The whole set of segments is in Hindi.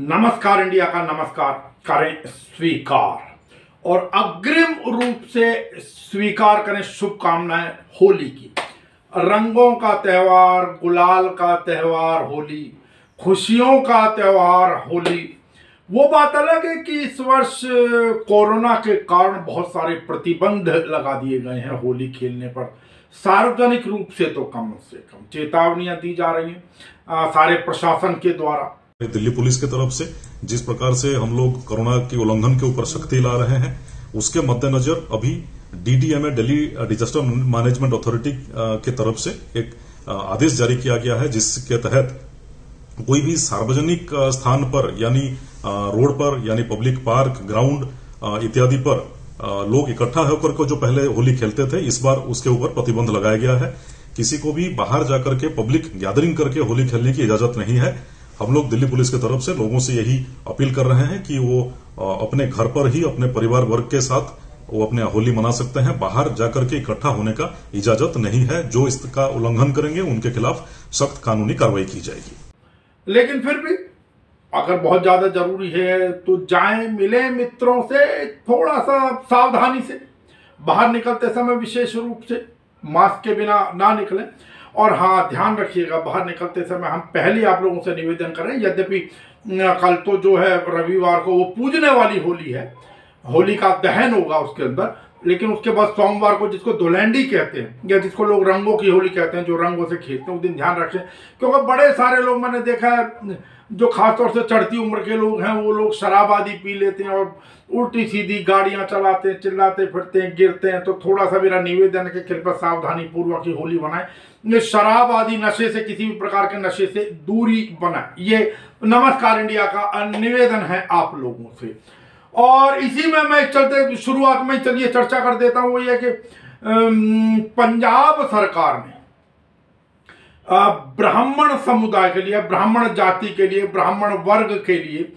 नमस्कार इंडिया का नमस्कार करें स्वीकार और अग्रिम रूप से स्वीकार करें शुभकामनाएं होली की। रंगों का त्यौहार, गुलाल का त्यौहार होली, खुशियों का त्यौहार होली। वो बात अलग है कि इस वर्ष कोरोना के कारण बहुत सारे प्रतिबंध लगा दिए गए हैं होली खेलने पर। सार्वजनिक रूप से कम से कम चेतावनियां दी जा रही हैं सारे प्रशासन के द्वारा। दिल्ली पुलिस की तरफ से जिस प्रकार से हम लोग कोरोना के उल्लंघन के ऊपर सख्ती ला रहे हैं, उसके मद्देनजर अभी DDMA Delhi disaster management authority की तरफ से एक आदेश जारी किया गया है, जिसके तहत कोई भी सार्वजनिक स्थान पर यानी रोड पर यानी पब्लिक पार्क, ग्राउंड इत्यादि पर लोग इकट्ठा होकर के जो पहले होली खेलते थे, इस बार उसके ऊपर प्रतिबंध लगाया गया है। किसी को भी बाहर जाकर के पब्लिक गैदरिंग करके होली खेलने की इजाजत नहीं है। हम लोग दिल्ली पुलिस की तरफ से लोगों से यही अपील कर रहे हैं कि वो अपने घर पर ही अपने परिवार वर्ग के साथ वो अपने होली मना सकते हैं। बाहर जाकर के इकट्ठा होने का इजाजत नहीं है। जो इसका उल्लंघन करेंगे उनके खिलाफ सख्त कानूनी कार्रवाई की जाएगी। लेकिन फिर भी अगर बहुत ज्यादा जरूरी है तो जाएं, मिले मित्रों से, थोड़ा सा सावधानी से बाहर निकलते समय विशेष रूप से मास्क के बिना ना निकलें। और हाँ, ध्यान रखिएगा बाहर निकलते समय हम पहले आप लोगों से निवेदन करें, यद्यपि कल तो जो है रविवार को वो पूजने वाली होली है, होली का दहन होगा उसके अंदर, लेकिन उसके बाद सोमवार को जिसको धुलैंडी कहते हैं या जिसको लोग रंगों की होली कहते हैं, जो रंगों से खेलते हैं, उस दिन ध्यान रखें। क्योंकि बड़े सारे लोग मैंने देखा है जो खासतौर से चढ़ती उम्र के लोग हैं, वो लोग शराब आदि पी लेते हैं और उल्टी सीधी गाड़ियां चलाते हैं, चिल्लाते फिरते हैं, गिरते हैं। तो थोड़ा सा मेरा निवेदन है कि कृपया सावधानी पूर्वक ही होली बनाएं। ये शराब आदि नशे से, किसी भी प्रकार के नशे से दूरी बनाएं। ये नमस्कार इंडिया का निवेदन है आप लोगों से। और इसी में मैं चलते शुरुआत में चलिए चर्चा कर देता हूं। वो ये कि पंजाब सरकार ने ब्राह्मण समुदाय के लिए, ब्राह्मण जाति के लिए, ब्राह्मण वर्ग के लिए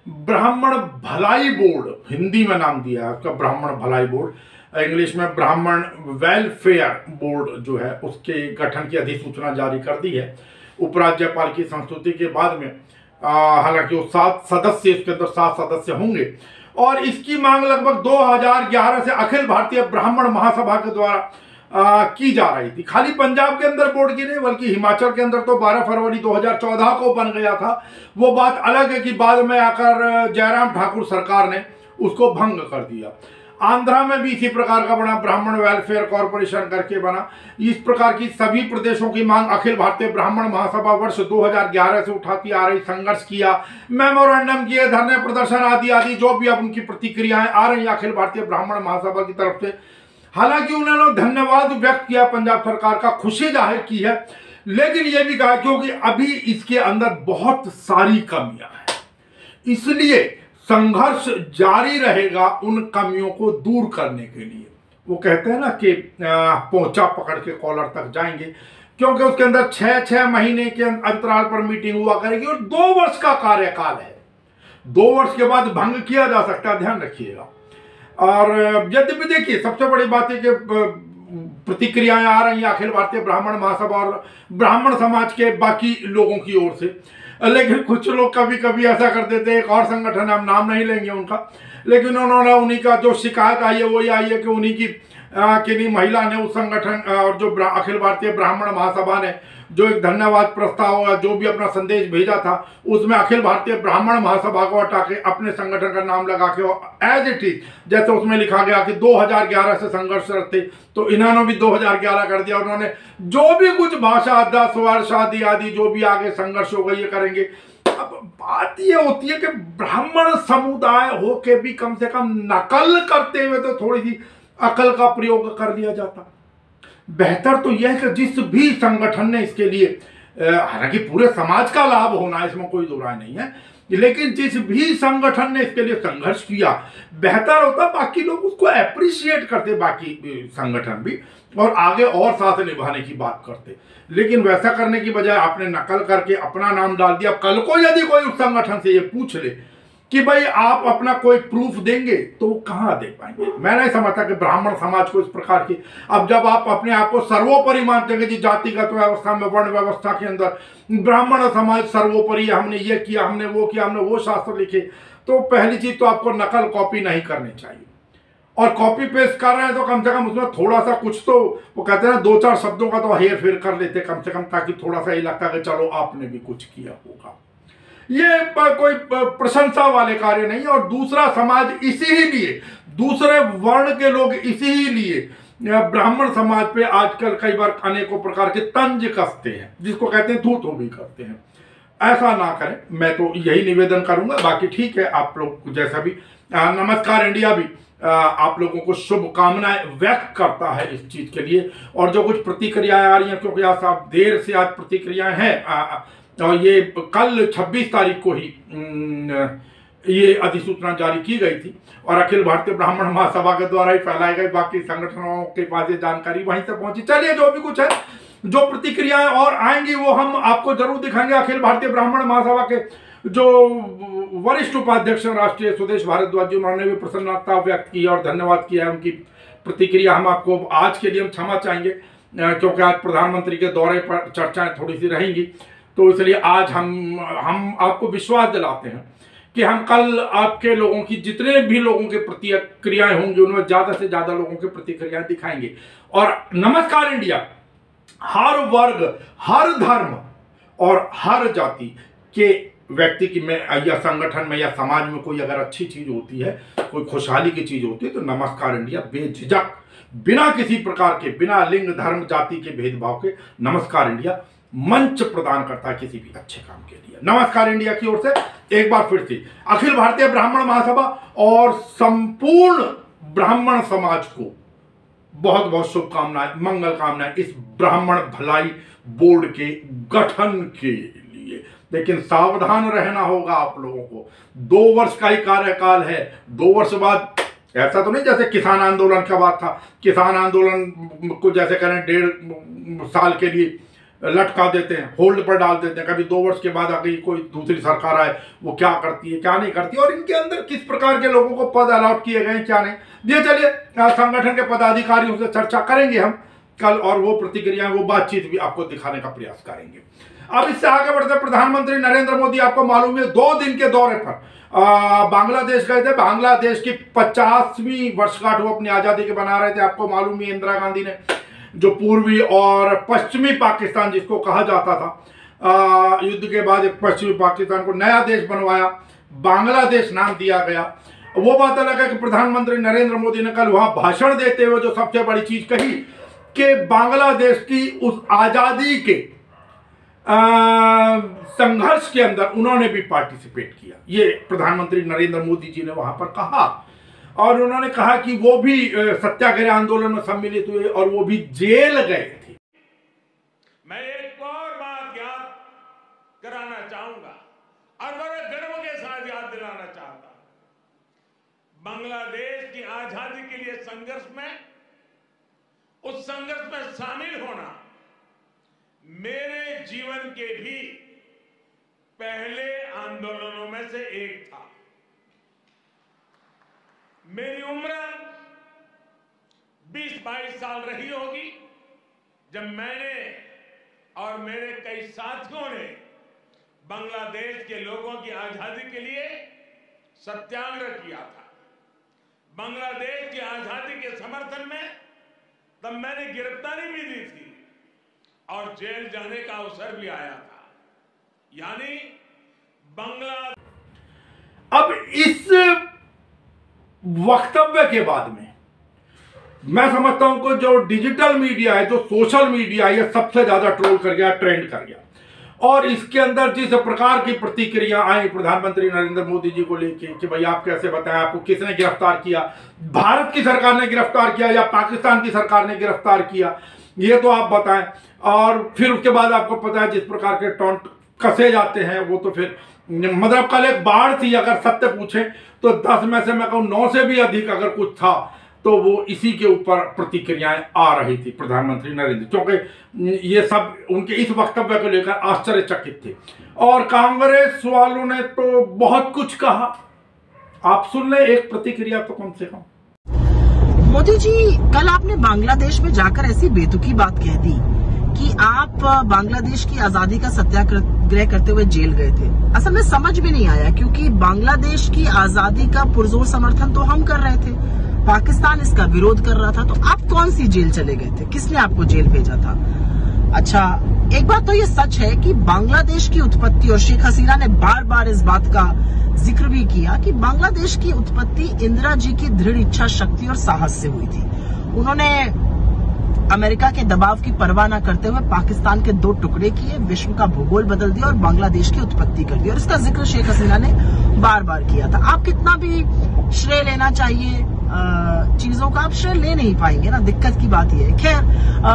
ब्राह्मण भलाई बोर्ड, हिंदी में नाम दिया है उसका ब्राह्मण भलाई बोर्ड, इंग्लिश में ब्राह्मण वेलफेयर बोर्ड जो है, उसके गठन की अधिसूचना जारी कर दी है उपराज्यपाल की संस्तुति के बाद में। हालांकि वो 7 सदस्य, इसके अंदर 7 सदस्य होंगे। और इसकी मांग लगभग 2011 से अखिल भारतीय ब्राह्मण महासभा के द्वारा की जा रही थी। खाली पंजाब के अंदर बोर्ड की नहीं, बल्कि हिमाचल के अंदर तो 12 फरवरी 2014 को बन गया था। वो बात अलग है कि बाद में आकर जयराम ठाकुर सरकार ने उसको भंग कर दिया। आंध्रा में भी इसी प्रकार का बना, ब्राह्मण वेलफेयर कॉरपोरेशन करके बना। इस प्रकार की सभी प्रदेशों की मांग अखिल भारतीय ब्राह्मण महासभा वर्ष 2011 से उठाती आ रही, संघर्ष किया, मेमोरेंडम किए, धरने प्रदर्शन आदि आदि, जो भी अब उनकी प्रतिक्रियाएं आ रही अखिल भारतीय ब्राह्मण महासभा की तरफ से। हालांकि उन्होंने धन्यवाद व्यक्त किया पंजाब सरकार का, खुशी जाहिर की है, लेकिन यह भी कहा क्योंकि अभी इसके अंदर बहुत सारी कमियां हैं, इसलिए संघर्ष जारी रहेगा उन कमियों को दूर करने के लिए। वो कहते हैं ना कि पोंचा पकड़ के कॉलर तक जाएंगे, क्योंकि उसके अंदर 6-6 महीने के अंतराल पर मीटिंग हुआ करेगी और 2 वर्ष का कार्यकाल है। 2 वर्ष के बाद भंग किया जा सकता है, ध्यान रखिएगा। और यद्यपि देखिए, सबसे बड़ी बात है कि प्रतिक्रियाएं आ रही हैं अखिल भारतीय ब्राह्मण महासभा और ब्राह्मण समाज के बाकी लोगों की ओर से, लेकिन कुछ लोग कभी कभी ऐसा कर देते हैं। एक और संगठन है, हम नाम नहीं लेंगे उनका, लेकिन उन्होंने उन्हीं का जो शिकायत आई है वो ये आई है कि उन्हीं की किन्हीं महिला ने उस संगठन और जो अखिल भारतीय ब्राह्मण महासभा ने जो एक धन्यवाद प्रस्ताव, जो भी अपना संदेश भेजा था, उसमें अखिल भारतीय ब्राह्मण महासभा को हटा के अपने संगठन का नाम लगा के एज इट इज, जैसे उसमें लिखा गया कि 2011 से संघर्षरत थे, तो इन्होंने भी 2011 कर दिया। उन्होंने जो भी कुछ भाषा, 10 वर्ष आदि आदि जो भी आगे संघर्ष होगा ये करेंगे। अब बात ये होती है कि ब्राह्मण समुदाय हो के भी कम से कम नकल करते हुए तो थोड़ी सी अकल का प्रयोग कर लिया जाता। बेहतर तो यह है कि जिस भी संगठन ने इसके लिए, हालांकि पूरे समाज का लाभ होना है, इसमें कोई दो राय नहीं है, लेकिन जिस भी संगठन ने इसके लिए संघर्ष किया, बेहतर होता बाकी लोग उसको एप्रिशिएट करते, बाकी संगठन भी, और आगे और साथ निभाने की बात करते। लेकिन वैसा करने की बजाय आपने नकल करके अपना नाम डाल दिया। कल को यदि कोई उस संगठन से ये पूछ ले कि भाई आप अपना कोई प्रूफ देंगे तो वो कहां दे पाएंगे। मैं नहीं समझता कि ब्राह्मण समाज को इस प्रकार की, अब जब आप अपने आप को सर्वोपरि मानते हैं जी जातिगत व्यवस्था में, वर्ण व्यवस्था के अंदर ब्राह्मण समाज सर्वोपरि, हमने ये किया, हमने वो किया, हमने वो शास्त्र लिखे, तो पहली चीज तो आपको नकल कॉपी नहीं करनी चाहिए। और कॉपी पेस्ट कर रहे हैं तो कम से कम उसमें थोड़ा सा कुछ तो, वो कहते हैं ना, 2-4 शब्दों का तो हेर फेर कर लेते कम से कम, ताकि थोड़ा सा ये लगता है कि चलो आपने भी कुछ किया होगा। ये कोई प्रशंसा वाले कार्य नहीं है। और दूसरा समाज इसीलिए, दूसरे वर्ण के लोग इसीलिए ब्राह्मण समाज पे आजकल कई बार अनेकों प्रकार के तंज कसते हैं, जिसको कहते हैं थू भी करते हैं। ऐसा ना करें, मैं तो यही निवेदन करूंगा। बाकी ठीक है, आप लोग जैसा भी, नमस्कार इंडिया भी आप लोगों को शुभकामनाएं व्यक्त करता है इस चीज के लिए। और जो कुछ प्रतिक्रियाएं आ रही हैं, क्योंकि आज साहब देर से आज प्रतिक्रियाएं हैं, और ये कल 26 तारीख को ही ये अधिसूचना जारी की गई थी और अखिल भारतीय ब्राह्मण महासभा के द्वारा ही फैलाई गई। बाकी संगठनों के पास ये जानकारी वहीं से पहुंची। चलिए, जो भी कुछ है, जो प्रतिक्रियाएं और आएंगी वो हम आपको जरूर दिखाएंगे। अखिल भारतीय ब्राह्मण महासभा के जो वरिष्ठ उपाध्यक्ष राष्ट्रीय सुदेश भारद्वाज जी, उन्होंने भी प्रसन्नता व्यक्त की और धन्यवाद किया है। उनकी प्रतिक्रिया हम आपको आज के लिए हम क्षमा चाहेंगे, क्योंकि आज प्रधानमंत्री के दौरे पर चर्चाएं थोड़ी सी रहेंगी, तो इसलिए आज हम आपको विश्वास दिलाते हैं कि हम कल आपके लोगों की, जितने भी लोगों के प्रतिक्रियाएं होंगी, उनमें ज्यादा से ज्यादा लोगों की प्रतिक्रियाएं दिखाएंगे। और नमस्कार इंडिया हर वर्ग, हर धर्म और हर जाति के व्यक्ति की में या संगठन में या समाज में कोई अगर अच्छी चीज होती है, कोई खुशहाली की चीज होती है, तो नमस्कार इंडिया बेझिझक, बिना किसी प्रकार के, बिना लिंग धर्म जाति के भेदभाव के, नमस्कार इंडिया मंच प्रदान करता है किसी भी अच्छे काम के लिए। नमस्कार इंडिया की ओर से एक बार फिर से अखिल भारतीय ब्राह्मण महासभा और संपूर्ण ब्राह्मण समाज को बहुत बहुत शुभकामनाएं, मंगल कामनाएं इस ब्राह्मण भलाई बोर्ड के गठन के लिए। लेकिन सावधान रहना होगा आप लोगों को। 2 वर्ष का ही कार्यकाल है। 2 वर्ष बाद ऐसा तो नहीं जैसे किसान आंदोलन का बात था, किसान आंदोलन को जैसे करें 1.5 साल के लिए लटका देते हैं, होल्ड पर डाल देते हैं, कभी 2 वर्ष के बाद आगे कोई दूसरी सरकार आए वो क्या करती है क्या नहीं करती, और इनके अंदर किस प्रकार के लोगों को पद अलॉट किए गए क्या नहीं। ये चलिए संगठन के पदाधिकारियों से चर्चा करेंगे हम कल, और वो प्रतिक्रिया, वो बातचीत भी आपको दिखाने का प्रयास करेंगे। अब इससे आगे बढ़ते, प्रधानमंत्री नरेंद्र मोदी आपको मालूम है 2 दिन के दौरे पर बांग्लादेश गए थे। बांग्लादेश की 50वीं वर्षगांठ वो अपनी आजादी के बना रहे थे। आपको मालूम है इंदिरा गांधी ने जो पूर्वी और पश्चिमी पाकिस्तान जिसको कहा जाता था, युद्ध के बाद पश्चिमी पाकिस्तान को नया देश बनवाया, बांग्लादेश नाम दिया गया। वो बात अलग है कि प्रधानमंत्री नरेंद्र मोदी ने कल वहां भाषण देते हुए जो सबसे बड़ी चीज कही कि बांग्लादेश की उस आजादी के संघर्ष के अंदर उन्होंने भी पार्टिसिपेट किया। ये प्रधानमंत्री नरेंद्र मोदी जी ने वहां पर कहा, और उन्होंने कहा कि वो भी सत्याग्रह आंदोलन में सम्मिलित हुए और वो भी जेल गए थे। मैं एक और बात याद कराना चाहूंगा और बड़े गर्व के साथ याद दिलाना चाहता हूं। बांग्लादेश की आजादी के लिए संघर्ष में, उस संघर्ष में शामिल होना मेरे जीवन के भी पहले आंदोलनों में से एक था। मेरी उम्र 20-22 साल रही होगी जब मैंने और मेरे कई साथियों ने बांग्लादेश के लोगों की आजादी के लिए सत्याग्रह किया था। बांग्लादेश की आजादी के समर्थन में तब मैंने गिरफ्तारी भी दी थी और जेल जाने का अवसर भी आया था। यानी अब इस वक्तव्य के बाद में मैं समझता हूं कि जो डिजिटल मीडिया है, जो सोशल मीडिया है, सबसे ज्यादा ट्रोल कर गया, ट्रेंड कर गया। और इसके अंदर जिस प्रकार की प्रतिक्रिया आई प्रधानमंत्री नरेंद्र मोदी जी को लेके कि भाई आप कैसे बताएं, आपको किसने गिरफ्तार किया, भारत की सरकार ने गिरफ्तार किया या पाकिस्तान की सरकार ने गिरफ्तार किया, ये तो आप बताएं। और फिर उसके बाद आपको पता है जिस प्रकार के टॉन्ट कसे जाते हैं, वो तो फिर मतलब कल एक बाढ़ थी। अगर सत्य पूछे तो 10 में से मैं कहूं 9 से भी अधिक अगर कुछ था तो वो इसी के ऊपर प्रतिक्रियाएं आ रही थी प्रधानमंत्री नरेंद्र, क्योंकि ये सब उनके इस वक्तव्य को लेकर आश्चर्यचकित थे। और कांग्रेस वालों ने तो बहुत कुछ कहा, आप सुन लें एक प्रतिक्रिया तो कम से कम। मोदी जी, कल आपने बांग्लादेश में जाकर ऐसी बेतुकी बात कह दी कि आप बांग्लादेश की आजादी का सत्याग्रह करते हुए जेल गए थे। असल में समझ में नहीं आया, क्योंकि बांग्लादेश की आजादी का पुरजोर समर्थन तो हम कर रहे थे, पाकिस्तान इसका विरोध कर रहा था, तो आप कौन सी जेल चले गए थे? किसने आपको जेल भेजा था? अच्छा, एक बात तो ये सच है कि बांग्लादेश की उत्पत्ति, और शेख हसीना ने बार बार इस बात का जिक्र भी किया कि बांग्लादेश की उत्पत्ति इंदिरा जी की दृढ़ इच्छा शक्ति और साहस से हुई थी। उन्होंने अमेरिका के दबाव की परवाह न करते हुए पाकिस्तान के 2 टुकड़े किए, विश्व का भूगोल बदल दिया और बांग्लादेश की उत्पत्ति कर दी, और इसका जिक्र शेख हसीना ने बार बार किया था। आप कितना भी श्रेय लेना चाहिए चीजों का, आप श्रेय ले नहीं पाएंगे ना, दिक्कत की बात यह है। खैर,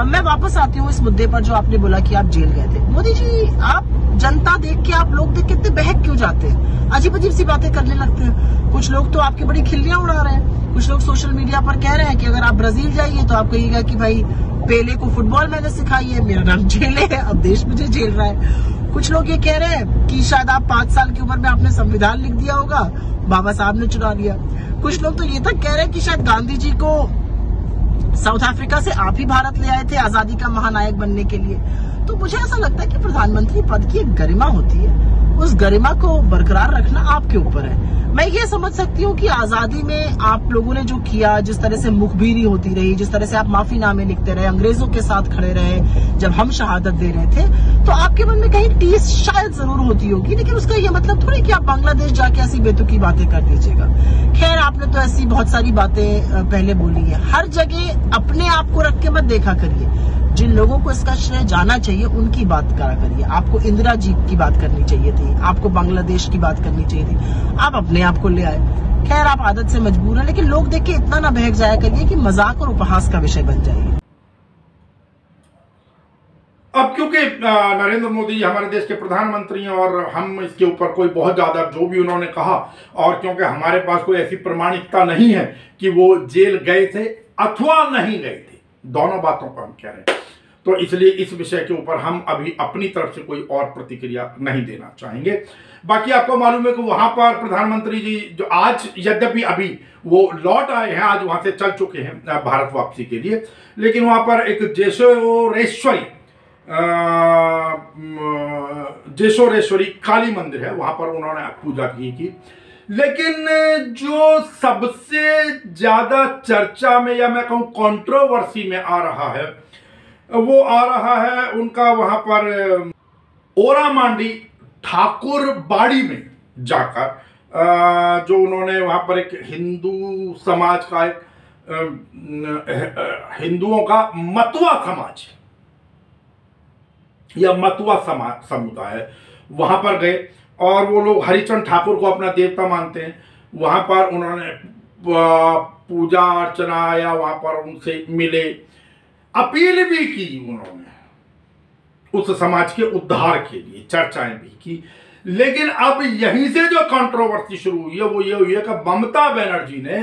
मैं वापस आती हूँ इस मुद्दे पर जो आपने बोला कि आप जेल गए थे। मोदी जी, आप जनता देख के, आप लोग देख के इतने बहक क्यों जाते हैं? अजीब अजीब सी बातें करने लगते हैं। कुछ लोग तो आपकी बड़ी खिल्लियां उड़ा रहे हैं, कुछ लोग सोशल मीडिया पर कह रहे हैं कि अगर आप ब्राजील जाइए तो आप कहिएगा कि भाई पेले को फुटबॉल मैंने सिखाई है, मेरा नाम जेले है, अब देश मुझे झेल रहा है। कुछ लोग ये कह रहे हैं कि शायद आप 5 साल की उम्र में आपने संविधान लिख दिया होगा, बाबा साहब ने चुरा लिया। कुछ लोग तो ये तक कह रहे हैं कि शायद गांधी जी को साउथ अफ्रीका से आप ही भारत ले आए थे आजादी का महानायक बनने के लिए। तो मुझे ऐसा लगता है कि प्रधानमंत्री पद की एक गरिमा होती है, उस गरिमा को बरकरार रखना आपके ऊपर है। मैं ये समझ सकती हूँ कि आजादी में आप लोगों ने जो किया, जिस तरह से मुखबिरी होती रही, जिस तरह से आप माफीनामे लिखते रहे, अंग्रेजों के साथ खड़े रहे जब हम शहादत दे रहे थे, तो आपके मन में कहीं टीस शायद जरूर होती होगी, लेकिन उसका ये मतलब थोड़ी कि आप बांग्लादेश जाके ऐसी बेतुकी बातें कर दीजिएगा। खैर, आपने तो ऐसी बहुत सारी बातें पहले बोली है। हर जगह अपने आप को रख के मत देखा करिए, जिन लोगों को इसका श्रेय जाना चाहिए उनकी बात करा करिए। आपको इंदिरा जी की बात करनी चाहिए थी, आपको बांग्लादेश की बात करनी चाहिए थी, आप अपने आप को ले आए। खैर, आप आदत से मजबूर हैं, लेकिन लोग देख के इतना ना बहक जाया करिए कि मजाक और उपहास का विषय बन जाइए। अब क्योंकि नरेंद्र मोदी जी हमारे देश के प्रधानमंत्री हैं और हम इसके ऊपर कोई बहुत ज्यादा जो भी उन्होंने कहा, और क्योंकि हमारे पास कोई ऐसी प्रमाणिकता नहीं है कि वो जेल गए थे अथवा नहीं गए थे, दोनों बातों पर हम कह रहे हैं, तो इसलिए इस विषय के ऊपर हम अभी अपनी तरफ से कोई और प्रतिक्रिया नहीं देना चाहेंगे। बाकी आपको मालूम है कि वहां पर प्रधानमंत्री जी जो आज, यद्यपि अभी वो लौट आए हैं, आज वहां से चल चुके हैं भारत वापसी के लिए, लेकिन वहां पर एक जेशोरेश्वरी काली मंदिर है, वहां पर उन्होंने पूजा की। लेकिन जो सबसे ज्यादा चर्चा में, या मैं कहूं कंट्रोवर्सी में आ रहा है, वो आ रहा है उनका वहां पर ओरामांडी ठाकुर बाड़ी में जाकर जो उन्होंने वहां पर एक हिंदू समाज का, एक हिंदुओं का मतुआ समाज या मतुआ समुदाय, वहां पर गए और वो लोग हरिचंद ठाकुर को अपना देवता मानते हैं। वहां पर उन्होंने पूजा अर्चना या वहां पर उनसे मिले, अपील भी की उन्होंने उस समाज के उद्धार के लिए, चर्चाएं भी की। लेकिन अब यहीं से जो कंट्रोवर्सी शुरू हुई है वो ये हुई है कि ममता बनर्जी ने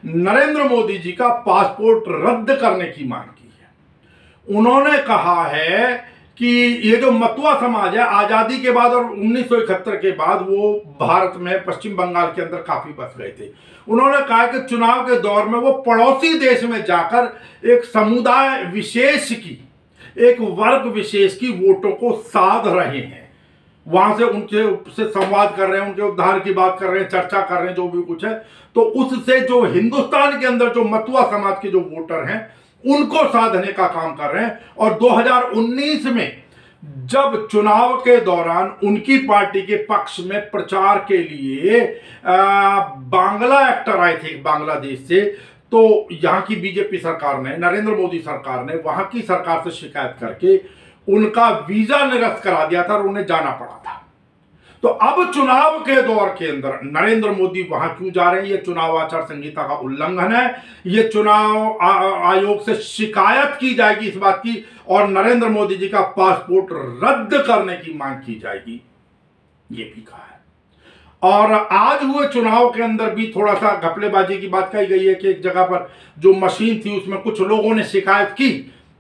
नरेंद्र मोदी जी का पासपोर्ट रद्द करने की मांग की है। उन्होंने कहा है कि ये जो मतुआ समाज है, आजादी के बाद और 1971 के बाद वो भारत में पश्चिम बंगाल के अंदर काफी बस गए थे। उन्होंने कहा कि चुनाव के दौर में वो पड़ोसी देश में जाकर एक समुदाय विशेष की, एक वर्ग विशेष की वोटों को साध रहे हैं, वहां से उनसे संवाद कर रहे हैं, उनके उद्धार की बात कर रहे हैं, चर्चा कर रहे हैं, जो भी कुछ है। तो उससे जो हिंदुस्तान के अंदर जो मतुआ समाज के जो वोटर हैं उनको साधने का काम कर रहे हैं। और 2019 में जब चुनाव के दौरान उनकी पार्टी के पक्ष में प्रचार के लिए बांग्ला एक्टर आए थे बांग्लादेश से, तो यहां की बीजेपी सरकार ने, नरेंद्र मोदी सरकार ने वहां की सरकार से शिकायत करके उनका वीजा निरस्त करा दिया था और उन्हें जाना पड़ा था। तो अब चुनाव के दौर के अंदर नरेंद्र मोदी वहां क्यों जा रहे हैं? ये चुनाव आचार संहिता का उल्लंघन है, ये चुनाव आयोग से शिकायत की जाएगी इस बात की, और नरेंद्र मोदी जी का पासपोर्ट रद्द करने की मांग की जाएगी, ये भी कहा है। और आज हुए चुनाव के अंदर भी थोड़ा सा घपलेबाजी की बात कही गई है कि एक जगह पर जो मशीन थी उसमें कुछ लोगों ने शिकायत की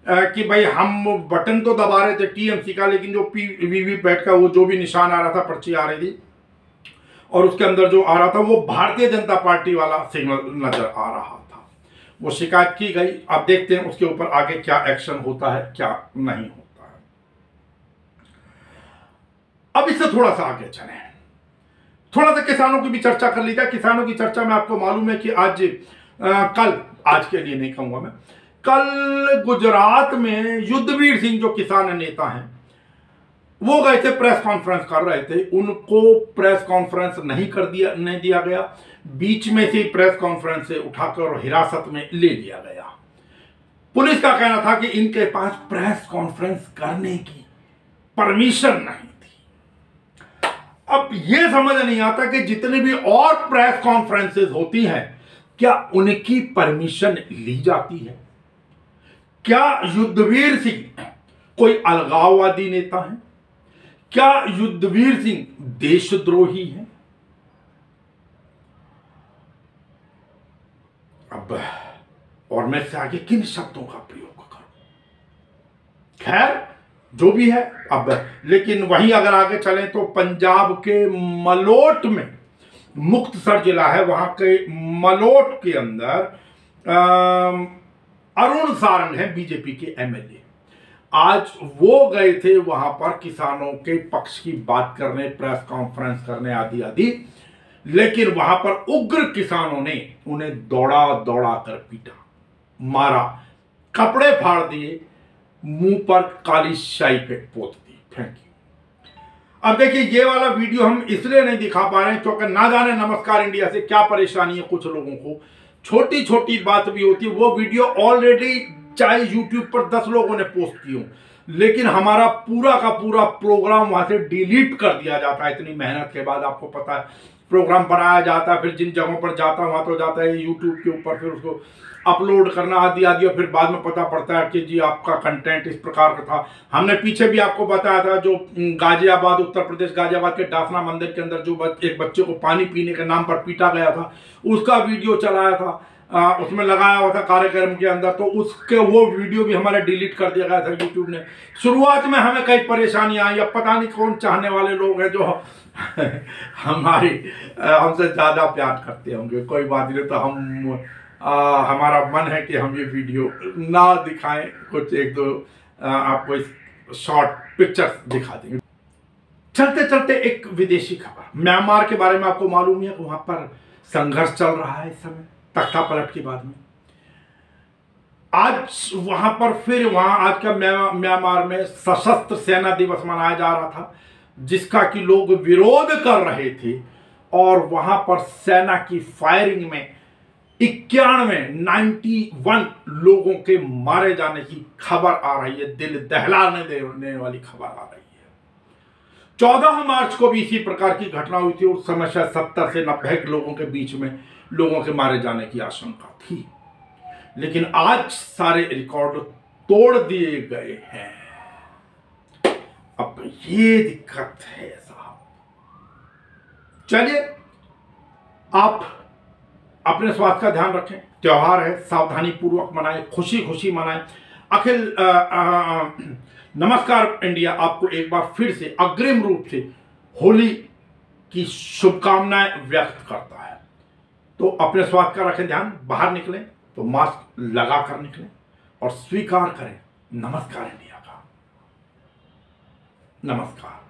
कि भाई हम बटन तो दबा रहे थे टीएमसी का, लेकिन जो वीवीपैट का वो जो भी निशान आ रहा था, पर्ची आ रही थी, और उसके अंदर जो आ रहा था वो भारतीय जनता पार्टी वाला सिग्नल नजर आ रहा था। वो शिकायत की गई। अब देखते हैं उसके ऊपर आगे क्या एक्शन होता है, क्या नहीं होता है। अब इससे थोड़ा सा आगे चलें, थोड़ा सा किसानों की भी चर्चा कर ली जाए। किसानों की चर्चा में आपको मालूम है कि आज के लिए नहीं कहूंगा मैं, कल गुजरात में युद्धवीर सिंह जो किसान नेता हैं वो गए थे, प्रेस कॉन्फ्रेंस कर रहे थे। उनको प्रेस कॉन्फ्रेंस नहीं दिया गया, बीच में से प्रेस कॉन्फ्रेंस से उठाकर हिरासत में ले लिया गया। पुलिस का कहना था कि इनके पास प्रेस कॉन्फ्रेंस करने की परमिशन नहीं थी। अब यह समझ नहीं आता कि जितनी भी और प्रेस कॉन्फ्रेंसेस होती हैं, क्या उनकी परमिशन ली जाती है? क्या युद्धवीर सिंह कोई अलगाववादी नेता है? क्या युद्धवीर सिंह देशद्रोही है? अब और मैं इससे आगे किन शब्दों का प्रयोग करूं? खैर जो भी है अब, लेकिन वहीं अगर आगे चलें तो पंजाब के मलोट में, मुक्तसर जिला है, वहां के मलोट के अंदर अरुण सारंग हैं बीजेपी के एमएलए। आज वो गए थे वहां पर किसानों के पक्ष की बात करने, प्रेस कॉन्फ्रेंस करने आदि आदि, लेकिन वहां पर उग्र किसानों ने उन्हें दौड़ा दौड़ा कर पीटा, मारा, कपड़े फाड़ दिए, मुंह पर काली शाही पोत दी, फेंकी। अब देखिए ये वाला वीडियो हम इसलिए नहीं दिखा पा रहे हैं क्योंकि ना जाने नमस्कार इंडिया से क्या परेशानी है कुछ लोगों को, छोटी छोटी बात भी होती है। वो वीडियो ऑलरेडी चाहे यूट्यूब पर 10 लोगों ने पोस्ट की हो, लेकिन हमारा पूरा का पूरा प्रोग्राम वहां से डिलीट कर दिया जाता है। इतनी मेहनत के बाद आपको पता है प्रोग्राम बनाया जाता है, फिर जिन जगहों पर जाता है वहां तो जाता है यूट्यूब के ऊपर, फिर उसको अपलोड करना आदि आदि, और फिर बाद में पता पड़ता है कि जी आपका कंटेंट इस प्रकार का था। हमने पीछे भी आपको बताया था जो गाजियाबाद, उत्तर प्रदेश गाजियाबाद के डासना मंदिर के अंदर जो एक बच्चे को पानी पीने के नाम पर पीटा गया था, उसका वीडियो चलाया था, उसमें लगाया हुआ था कार्यक्रम के अंदर, तो उसके वो वीडियो भी हमारा डिलीट कर दिया गया था यूट्यूब ने। शुरुआत में हमें कई परेशानियां आई, अब पता नहीं कौन चाहने वाले लोग हैं जो हमसे ज्यादा प्यार करते होंगे, कोई बात नहीं। तो हमारा मन है कि हम ये वीडियो ना दिखाएं, कुछ एक दो आपको शॉर्ट पिक्चर्स दिखा देंगे। चलते चलते एक विदेशी खबर, म्यांमार के बारे में आपको मालूम है कि वहां पर संघर्ष चल रहा है इस समय, तख्ता पलट के बाद में। आज वहां पर फिर आज का म्यांमार में सशस्त्र सेना दिवस मनाया जा रहा था, जिसका कि लोग विरोध कर रहे थे, और वहां पर सेना की फायरिंग में 91 लोगों के मारे जाने की खबर आ रही है। दिल दहलाने देने वाली खबर आ रही है। 14 मार्च को भी इसी प्रकार की घटना हुई थी, उस समय शायद 70 से 90 लोगों के बीच में लोगों के मारे जाने की आशंका थी, लेकिन आज सारे रिकॉर्ड तोड़ दिए गए हैं। अब ये दिक्कत है साहब। चलिए आप अपने स्वास्थ्य का ध्यान रखें, त्योहार है, सावधानी पूर्वक मनाएं, खुशी खुशी मनाएं। अखिल नमस्कार इंडिया आपको एक बार फिर से अग्रिम रूप से होली की शुभकामनाएं व्यक्त करता है। तो अपने स्वास्थ्य का रखें ध्यान, बाहर निकलें तो मास्क लगा कर निकलें और स्वीकार करें नमस्कार इंडिया का। नमस्कार।